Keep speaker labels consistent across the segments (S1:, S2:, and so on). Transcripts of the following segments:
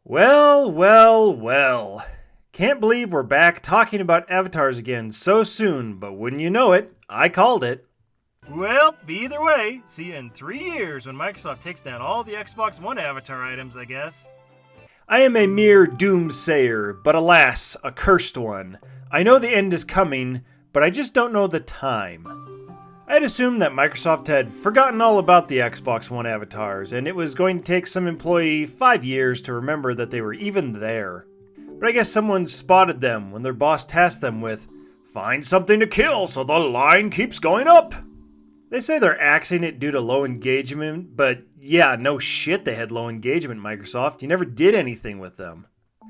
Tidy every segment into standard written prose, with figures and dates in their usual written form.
S1: Well, well, well. Can't believe we're back talking about avatars again so soon, but wouldn't you know it, I called it. Well, either way, see you in 3 years when Microsoft takes down all the Xbox One avatar items, I guess. I am a mere doomsayer, but alas, a cursed one. I know the end is coming, but I just don't know the time. I had assumed that Microsoft had forgotten all about the Xbox One avatars, and it was going to take some employee 5 years to remember that they were even there. But I guess someone spotted them when their boss tasked them with, "Find something to kill so the line keeps going up." They say they're axing it due to low engagement, but yeah, no shit they had low engagement, Microsoft. You never did anything with them.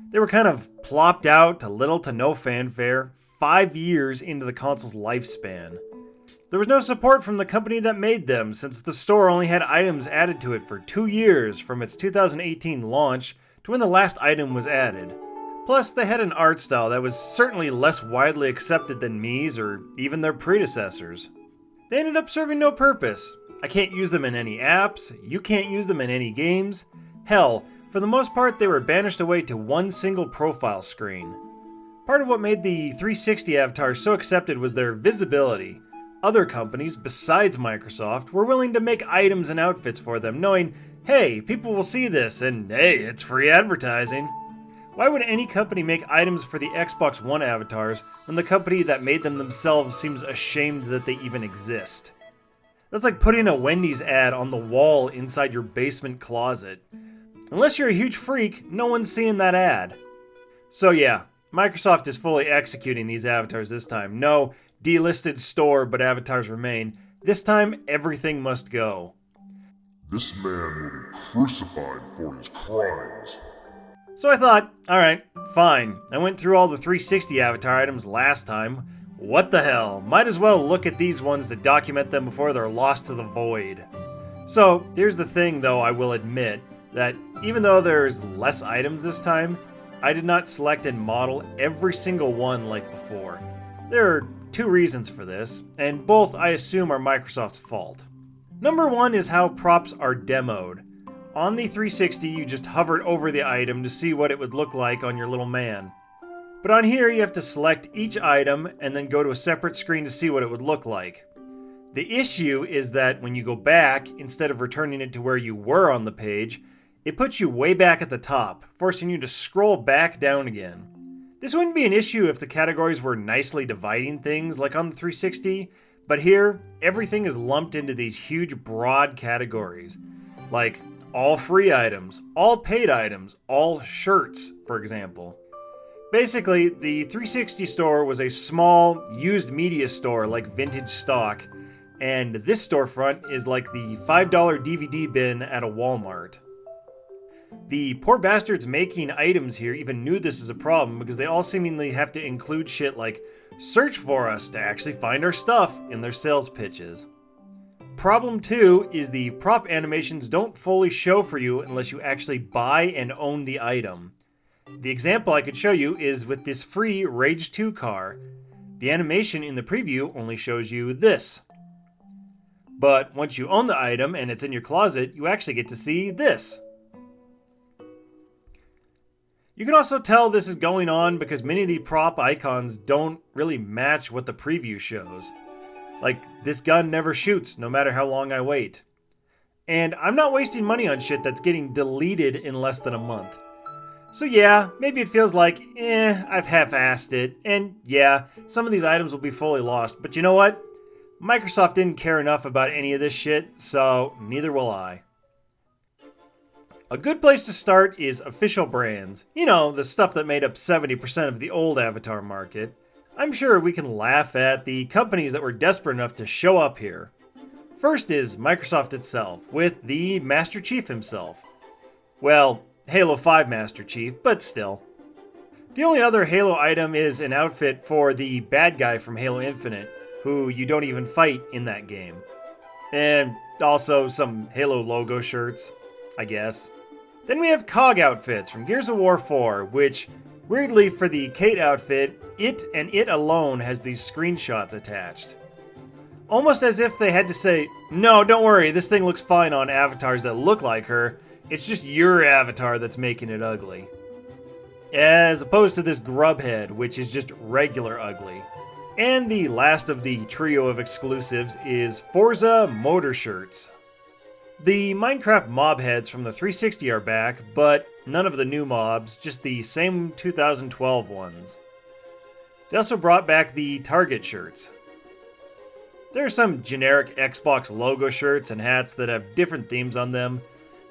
S1: They were kind of plopped out to little to no fanfare 5 years into the console's lifespan. There was no support from the company that made them, since the store only had items added to it for 2 years from its 2018 launch to when the last item was added. Plus, they had an art style that was certainly less widely accepted than Mii's or even their predecessors. They ended up serving no purpose. I can't use them in any apps, you can't use them in any games. Hell, for the most part they were banished away to one single profile screen. Part of what made the 360 avatar so accepted was their visibility. Other companies, besides Microsoft, were willing to make items and outfits for them, knowing, hey, people will see this, and hey, it's free advertising. Why would any company make items for the Xbox One avatars when the company that made them themselves seems ashamed that they even exist? That's like putting a Wendy's ad on the wall inside your basement closet. Unless you're a huge freak, no one's seeing that ad. So yeah, Microsoft is fully executing these avatars this time. No delisted store, but avatars remain. This time, everything must go.
S2: This man will be crucified for his crimes.
S1: So I thought, alright, fine. I went through all the 360 avatar items last time. What the hell? Might as well look at these ones to document them before they're lost to the void. So, here's the thing though, I will admit, that even though there's less items this time, I did not select and model every single one like before. There are 2 reasons for this, and both I assume are Microsoft's fault. Number 1 is how props are demoed. On the 360, you just hovered over the item to see what it would look like on your little man. But on here, you have to select each item and then go to a separate screen to see what it would look like. The issue is that when you go back, instead of returning it to where you were on the page, it puts you way back at the top, forcing you to scroll back down again. This wouldn't be an issue if the categories were nicely dividing things like on the 360, but here, everything is lumped into these huge broad categories, like all free items, all paid items, all shirts, for example. Basically, the 360 store was a small, used media store like vintage stock, and this storefront is like the $5 DVD bin at a Walmart. The poor bastards making items here even knew this is a problem because they all seemingly have to include shit like "search for us" to actually find our stuff in their sales pitches. Problem 2 is the prop animations don't fully show for you unless you actually buy and own the item. The example I could show you is with this free Rage 2 car. The animation in the preview only shows you this. But once you own the item and it's in your closet, you actually get to see this. You can also tell this is going on because many of the prop icons don't really match what the preview shows. Like, this gun never shoots no matter how long I wait. And I'm not wasting money on shit that's getting deleted in less than a month. So yeah, maybe it feels like, I've half-assed it, and yeah, some of these items will be fully lost, but you know what? Microsoft didn't care enough about any of this shit, so neither will I. A good place to start is official brands. You know, the stuff that made up 70% of the old avatar market. I'm sure we can laugh at the companies that were desperate enough to show up here. First is Microsoft itself, with the Master Chief himself. Well, Halo 5 Master Chief, but still. The only other Halo item is an outfit for the bad guy from Halo Infinite, who you don't even fight in that game. And also some Halo logo shirts, I guess. Then we have COG outfits from Gears of War 4, which, weirdly for the Kate outfit, it and it alone has these screenshots attached. Almost as if they had to say, no, don't worry, this thing looks fine on avatars that look like her, It's just your avatar that's making it ugly. As opposed to this grub head, which is just regular ugly. And the last of the trio of exclusives is Forza Motor Shirts. The Minecraft mob heads from the 360 are back, but none of the new mobs, just the same 2012 ones. They also brought back the Target shirts. There are some generic Xbox logo shirts and hats that have different themes on them.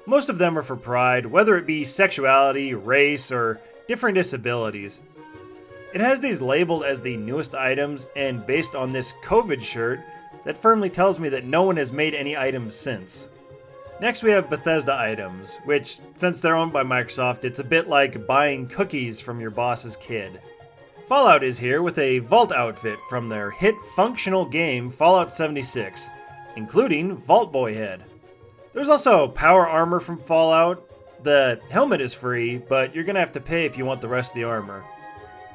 S1: Most of them are for pride, whether it be sexuality, race, or different disabilities. It has these labeled as the newest items, and based on this COVID shirt, that firmly tells me that no one has made any items since. Next we have Bethesda items, which, since they're owned by Microsoft, it's a bit like buying cookies from your boss's kid. Fallout is here with a Vault outfit from their hit functional game Fallout 76, including Vault Boy head. There's also power armor from Fallout. The helmet is free, but you're gonna have to pay if you want the rest of the armor.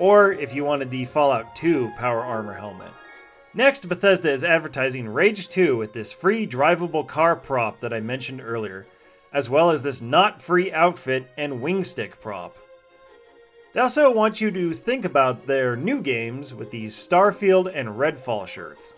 S1: Or if you wanted the Fallout 2 power armor helmet. Next, Bethesda is advertising Rage 2 with this free drivable car prop that I mentioned earlier, as well as this not free outfit and wing stick prop. They also want you to think about their new games with these Starfield and Redfall shirts.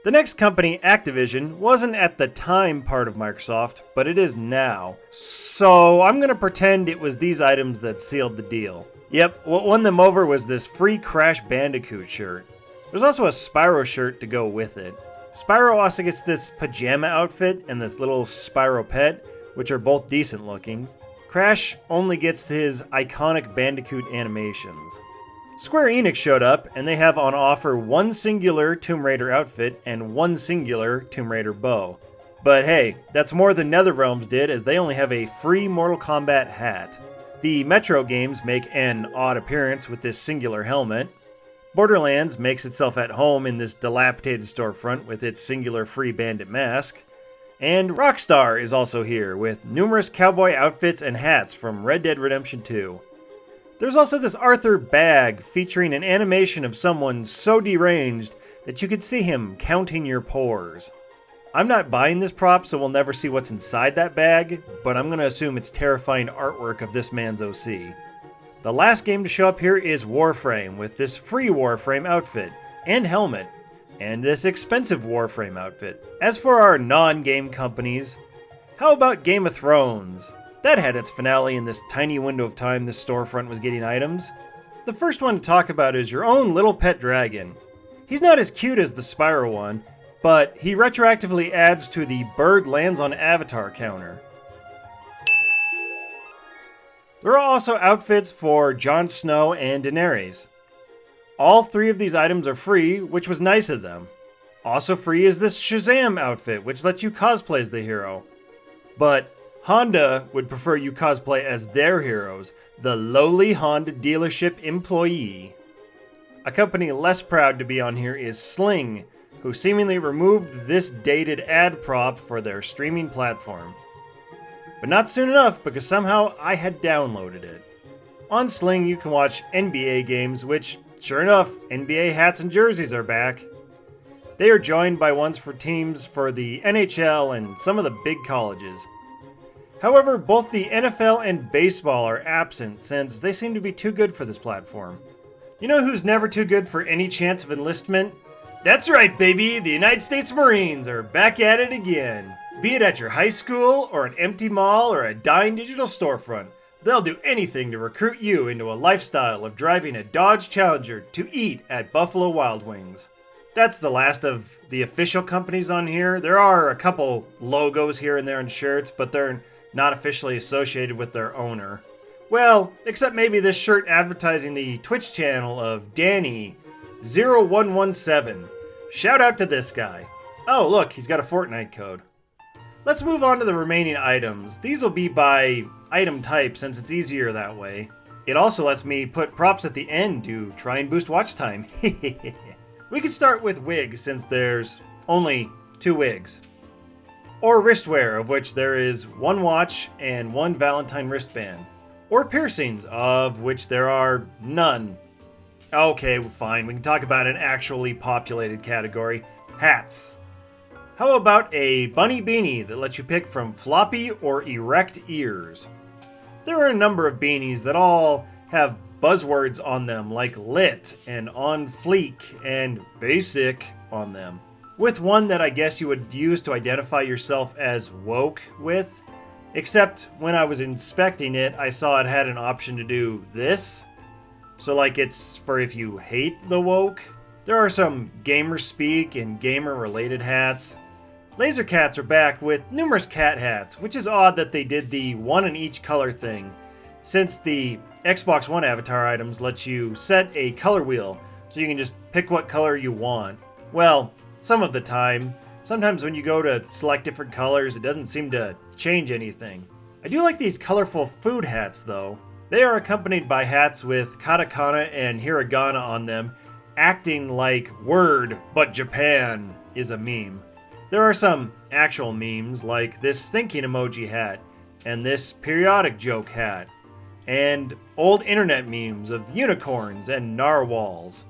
S1: The next company, Activision, wasn't at the time part of Microsoft, but it is now. So I'm going to pretend it was these items that sealed the deal. Yep, what won them over was this free Crash Bandicoot shirt. There's also a Spyro shirt to go with it. Spyro also gets this pajama outfit and this little Spyro pet, which are both decent looking. Crash only gets his iconic Bandicoot animations. Square Enix showed up, and they have on offer one singular Tomb Raider outfit and one singular Tomb Raider bow. But hey, that's more than NetherRealms did, as they only have a free Mortal Kombat hat. The Metro games make an odd appearance with this singular helmet. Borderlands makes itself at home in this dilapidated storefront with its singular free bandit mask. And Rockstar is also here with numerous cowboy outfits and hats from Red Dead Redemption 2. There's also this Arthur bag featuring an animation of someone so deranged that you could see him counting your pores. I'm not buying this prop, so we'll never see what's inside that bag, but I'm going to assume it's terrifying artwork of this man's OC. The last game to show up here is Warframe with this free Warframe outfit and helmet, and this expensive Warframe outfit. As for our non-game companies, how about Game of Thrones? That had its finale in this tiny window of time this storefront was getting items. The first one to talk about is your own little pet dragon. He's not as cute as the Spyro one, but he retroactively adds to the bird lands on avatar counter. There are also outfits for Jon Snow and Daenerys. All three of these items are free, which was nice of them. Also free is this Shazam outfit, which lets you cosplay as the hero. But Honda would prefer you cosplay as their heroes, the lowly Honda dealership employee. A company less proud to be on here is Sling, who seemingly removed this dated ad prop for their streaming platform. But not soon enough, because somehow I had downloaded it. On Sling you can watch NBA games, which, sure enough, NBA hats and jerseys are back. They are joined by ones for teams for the NHL and some of the big colleges. However, both the NFL and baseball are absent since they seem to be too good for this platform. You know who's never too good for any chance of enlistment? That's right, baby! The United States Marines are back at it again. Be it at your high school, or an empty mall, or a dying digital storefront, they'll do anything to recruit you into a lifestyle of driving a Dodge Challenger to eat at Buffalo Wild Wings. That's the last of the official companies on here. There are a couple logos here and there on shirts, but they're not officially associated with their owner. Well, except maybe this shirt advertising the Twitch channel of Danny0117. Shout out to this guy. Oh, look, he's got a Fortnite code. Let's move on to the remaining items. These will be by item type since it's easier that way. It also lets me put props at the end to try and boost watch time. We could start with wigs since there's only 2 wigs. Or wristwear, of which there is 1 watch and 1 Valentine wristband. Or piercings, of which there are none. Okay, fine, we can talk about an actually populated category. Hats. How about a bunny beanie that lets you pick from floppy or erect ears? There are a number of beanies that all have buzzwords on them like lit and on fleek and basic on them. With one that I guess you would use to identify yourself as woke with, except when I was inspecting it, I saw it had an option to do this. So like it's for if you hate the woke. There are some gamer speak and gamer related hats. Laser Cats are back with numerous cat hats, which is odd that they did the one in each color thing, since the Xbox One avatar items let you set a color wheel, so you can just pick what color you want. Well, some of the time. Sometimes when you go to select different colors, it doesn't seem to change anything. I do like these colorful food hats though. They are accompanied by hats with katakana and hiragana on them, acting like word, but Japan is a meme. There are some actual memes like this thinking emoji hat, and this periodic joke hat, and old internet memes of unicorns and narwhals.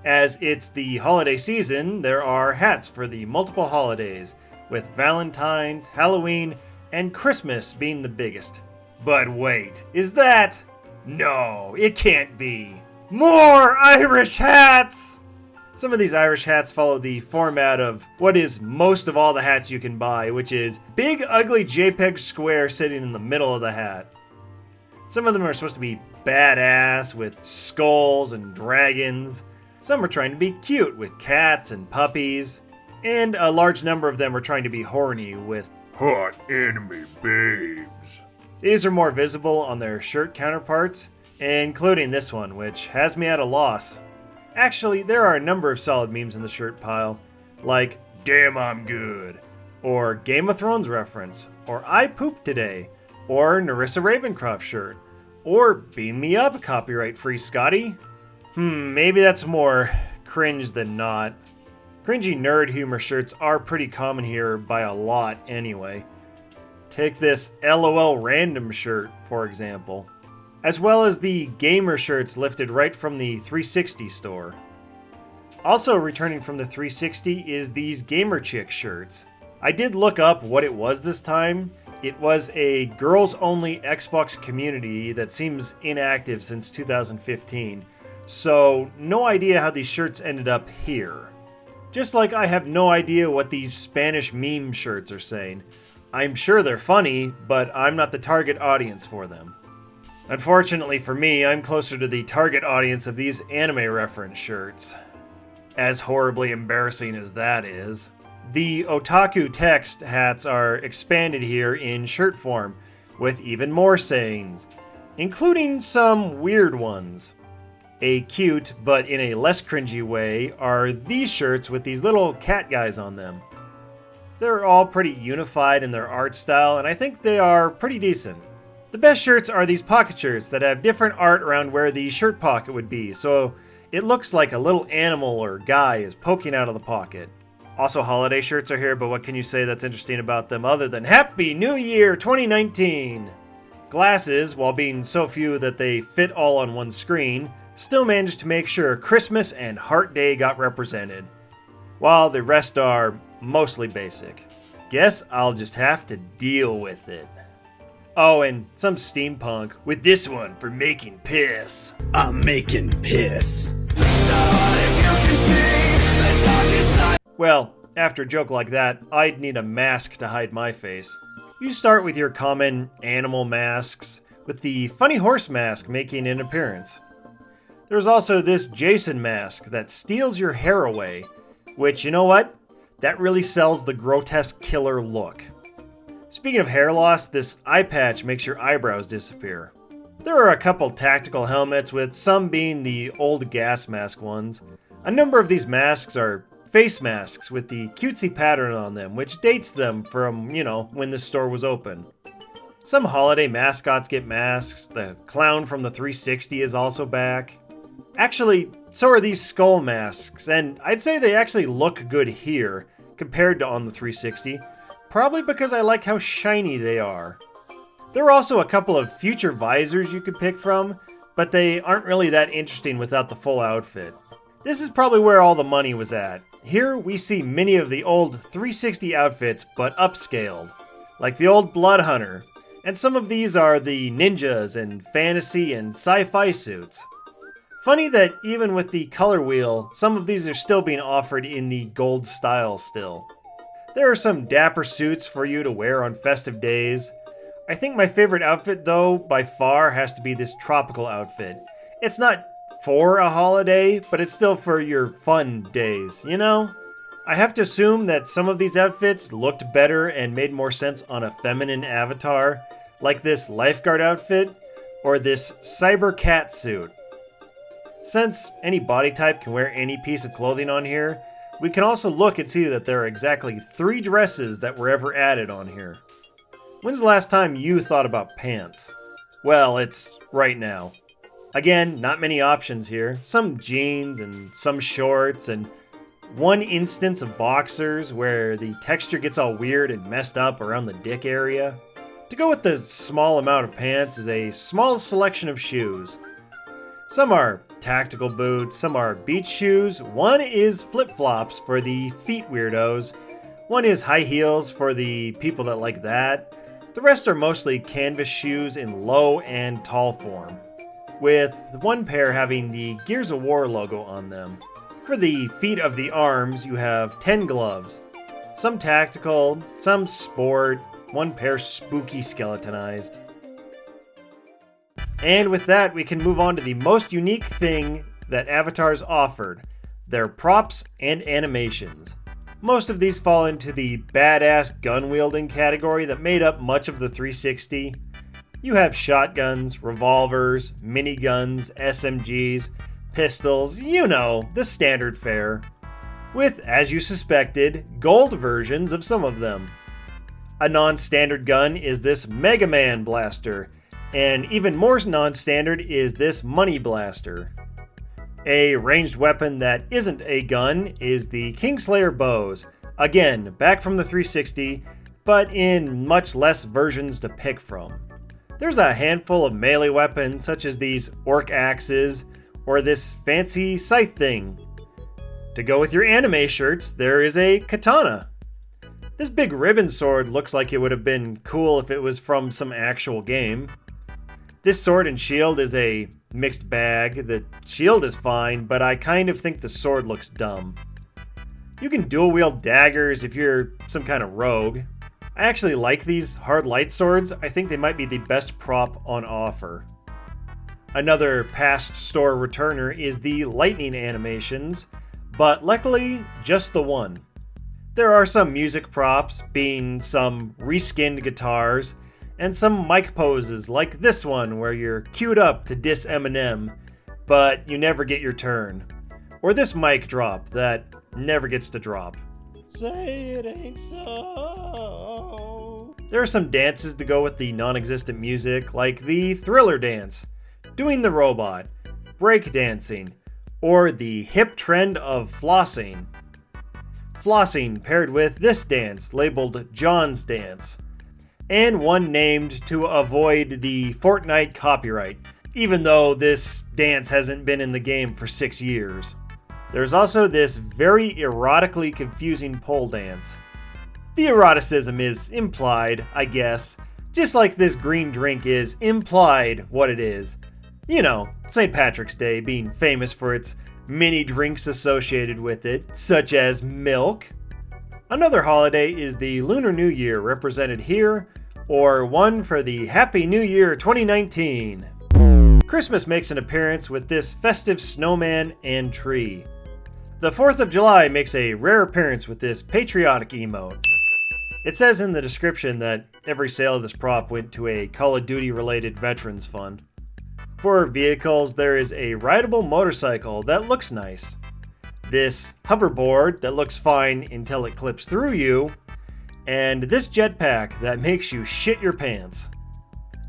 S1: As it's the holiday season, there are hats for the multiple holidays, with Valentine's, Halloween, and Christmas being the biggest. But wait, is that? No, it can't be. More Irish hats! Some of these Irish hats follow the format of what is most of all the hats you can buy, which is big ugly JPEG square sitting in the middle of the hat. Some of them are supposed to be badass with skulls and dragons. Some are trying to be cute with cats and puppies. And a large number of them are trying to be horny with
S2: Hot anime babes.
S1: These are more visible on their shirt counterparts, including this one, which has me at a loss. Actually, there are a number of solid memes in the shirt pile, like Damn I'm Good, or Game of Thrones reference, or I Pooped Today, or Narissa Ravencroft shirt, or Beam Me Up, copyright free Scotty. Maybe that's more cringe than not. Cringy nerd humor shirts are pretty common here by a lot anyway. Take this LOL random shirt, for example. As well as the gamer shirts lifted right from the 360 store. Also returning from the 360 is these gamer chick shirts. I did look up what it was this time. It was a girls-only Xbox community that seems inactive since 2015. So no idea how these shirts ended up here. Just like I have no idea what these Spanish meme shirts are saying. I'm sure they're funny, but I'm not the target audience for them. Unfortunately for me, I'm closer to the target audience of these anime reference shirts. As horribly embarrassing as that is. The otaku text hats are expanded here in shirt form, with even more sayings, including some weird ones. A cute, but in a less cringy way, are these shirts with these little cat guys on them. They're all pretty unified in their art style, and I think they are pretty decent. The best shirts are these pocket shirts that have different art around where the shirt pocket would be, so it looks like a little animal or guy is poking out of the pocket. Also, holiday shirts are here, but what can you say that's interesting about them other than Happy New Year 2019? Glasses, while being so few that they fit all on one screen, still managed to make sure Christmas and Heart Day got represented, while the rest are mostly basic. Guess I'll just have to deal with it. Oh, and some steampunk, with this one for making piss.
S3: I'm making piss.
S1: Well, after a joke like that, I'd need a mask to hide my face. You start with your common animal masks, with the funny horse mask making an appearance. There's also this Jason mask that steals your hair away, which, you know what? That really sells the grotesque killer look. Speaking of hair loss, this eye patch makes your eyebrows disappear. There are a couple tactical helmets, with some being the old gas mask ones. A number of these masks are face masks with the cutesy pattern on them, which dates them from, when this store was open. Some holiday mascots get masks. The clown from the 360 is also back. Actually, so are these skull masks, and I'd say they actually look good here compared to on the 360. Probably because I like how shiny they are. There are also a couple of future visors you could pick from, but they aren't really that interesting without the full outfit. This is probably where all the money was at. Here we see many of the old 360 outfits, but upscaled, like the old Blood Hunter, and some of these are the ninjas and fantasy and sci-fi suits. Funny that even with the color wheel, some of these are still being offered in the gold style still. There are some dapper suits for you to wear on festive days. I think my favorite outfit though, by far, has to be this tropical outfit. It's not for a holiday, but it's still for your fun days, you know? I have to assume that some of these outfits looked better and made more sense on a feminine avatar, like this lifeguard outfit or this cyber cat suit. Since any body type can wear any piece of clothing on here, we can also look and see that there are exactly 3 dresses that were ever added on here. When's the last time you thought about pants? Well, it's right now. Again, not many options here. Some jeans and some shorts and one instance of boxers where the texture gets all weird and messed up around the dick area. To go with the small amount of pants is a small selection of shoes. Some are tactical boots, some are beach shoes, one is flip-flops for the feet weirdos, one is high heels for the people that like that. The rest are mostly canvas shoes in low and tall form, with one pair having the Gears of War logo on them. For the feet of the arms, you have 10 gloves. Some tactical, some sport, one pair spooky skeletonized. And with that, we can move on to the most unique thing that Avatars offered, their props and animations. Most of these fall into the badass gun-wielding category that made up much of the 360. You have shotguns, revolvers, miniguns, SMGs, pistols, you know, the standard fare. With, as you suspected, gold versions of some of them. A non-standard gun is this Mega Man blaster, and even more non-standard is this Money Blaster. A ranged weapon that isn't a gun is the Kingslayer bows, again, back from the 360, but in much less versions to pick from. There's a handful of melee weapons such as these orc axes, or this fancy scythe thing. To go with your anime shirts, there is a katana. This big ribbon sword looks like it would have been cool if it was from some actual game. This sword and shield is a mixed bag. The shield is fine, but I kind of think the sword looks dumb. You can dual wield daggers if you're some kind of rogue. I actually like these hard light swords. I think they might be the best prop on offer. Another past store returner is the lightning animations, but luckily just the one. There are some music props, being some reskinned guitars, and some mic poses like this one where you're queued up to diss Eminem, but you never get your turn. Or this mic drop that never gets to drop. Say it ain't so. There are some dances to go with the non-existent music, like the Thriller dance, doing the robot, break dancing, or the hip trend of flossing. Flossing paired with this dance labeled John's Dance, and one named to avoid the Fortnite copyright, even though this dance hasn't been in the game for 6 years. There's also this very erotically confusing pole dance. The eroticism is implied, I guess, just like this green drink is implied what it is. You know, St. Patrick's Day being famous for its many drinks associated with it, such as milk. Another holiday is the Lunar New Year, represented here, or one for the Happy New Year 2019. Christmas makes an appearance with this festive snowman and tree. The 4th of July makes a rare appearance with this patriotic emote. It says in the description that every sale of this prop went to a Call of Duty related veterans fund. For vehicles, there is a rideable motorcycle that looks nice, this hoverboard that looks fine until it clips through you, and this jetpack that makes you shit your pants.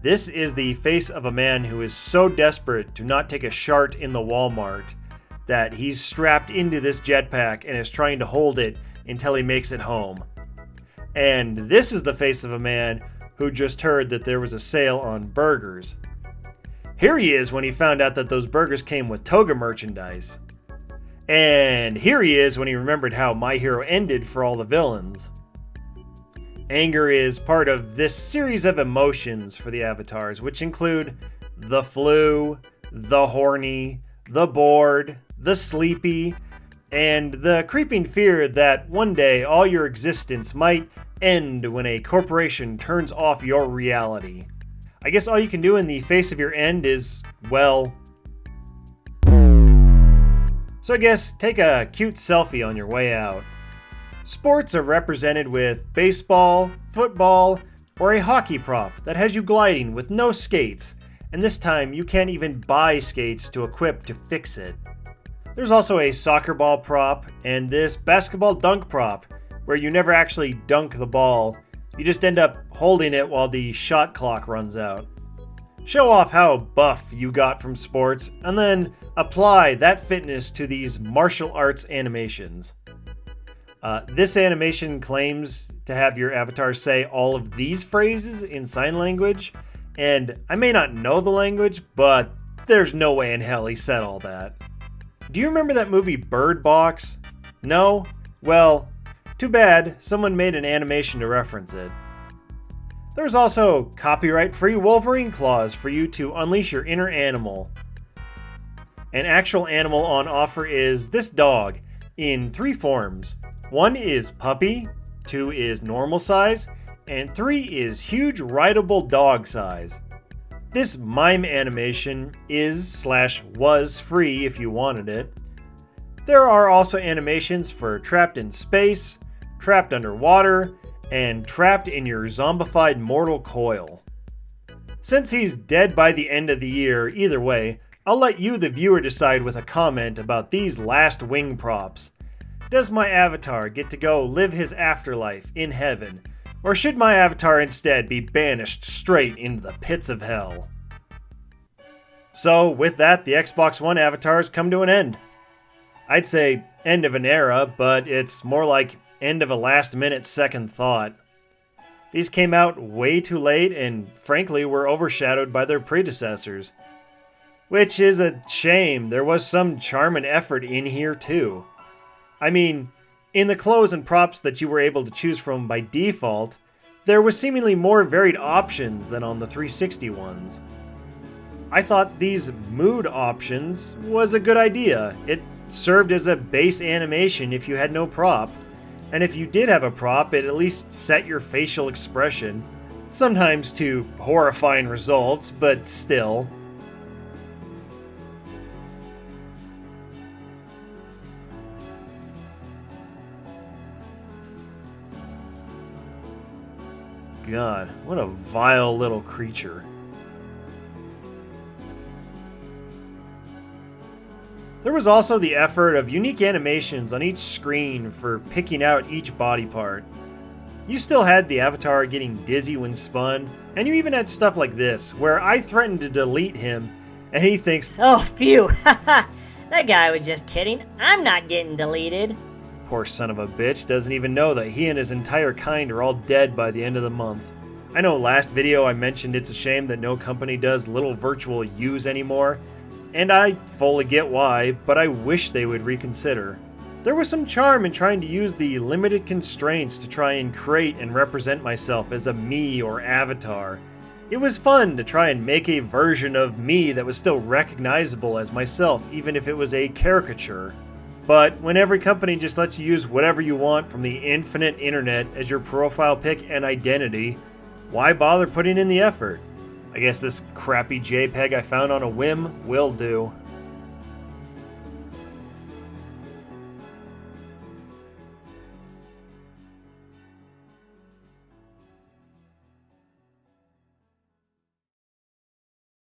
S1: This is the face of a man who is so desperate to not take a shart in the Walmart that he's strapped into this jetpack and is trying to hold it until he makes it home. And this is the face of a man who just heard that there was a sale on burgers. Here he is when he found out that those burgers came with toga merchandise. And here he is when he remembered how My Hero ended for all the villains. Anger is part of this series of emotions for the avatars, which include the flu, the horny, the bored, the sleepy, and the creeping fear that one day all your existence might end when a corporation turns off your reality. I guess all you can do in the face of your end is, well... So I guess take a cute selfie on your way out. Sports are represented with baseball, football, or a hockey prop that has you gliding with no skates, and this time you can't even buy skates to equip to fix it. There's also a soccer ball prop and this basketball dunk prop where you never actually dunk the ball, you just end up holding it while the shot clock runs out. Show off how buff you got from sports and then apply that fitness to these martial arts animations. This animation claims to have your avatar say all of these phrases in sign language, and I may not know the language, but there's no way in hell he said all that. Do you remember that movie Bird Box? No? Well, too bad, someone made an animation to reference it. There's also copyright-free Wolverine claws for you to unleash your inner animal. An actual animal on offer is this dog in 3 forms. 1 is puppy, 2 is normal size, and 3 is huge rideable dog size. This mime animation is/was free if you wanted it. There are also animations for trapped in space, trapped underwater, and trapped in your zombified mortal coil. Since he's dead by the end of the year, either way, I'll let you the viewer decide with a comment about these last wing props. Does my avatar get to go live his afterlife in heaven, or should my avatar instead be banished straight into the pits of hell? So with that, the Xbox One avatars come to an end. I'd say end of an era, but it's more like end of a last-minute second thought. These came out way too late and frankly were overshadowed by their predecessors. Which is a shame. There was some charm and effort in here too. I mean, in the clothes and props that you were able to choose from by default, there was seemingly more varied options than on the 360 ones. I thought these mood options was a good idea. It served as a base animation if you had no prop, and if you did have a prop, it at least set your facial expression, sometimes to horrifying results, but still. God, what a vile little creature. There was also the effort of unique animations on each screen for picking out each body part. You still had the avatar getting dizzy when spun, and you even had stuff like this, where I threatened to delete him, and he thinks,
S4: "Oh, phew, haha, that guy was just kidding. I'm not getting deleted."
S1: Poor son of a bitch doesn't even know that he and his entire kind are all dead by the end of the month. I know last video I mentioned it's a shame that no company does little virtual yous anymore, and I fully get why, but I wish they would reconsider. There was some charm in trying to use the limited constraints to try and create and represent myself as a me or avatar. It was fun to try and make a version of me that was still recognizable as myself, even if it was a caricature. But when every company just lets you use whatever you want from the infinite internet as your profile pic and identity, why bother putting in the effort? I guess this crappy JPEG I found on a whim will do.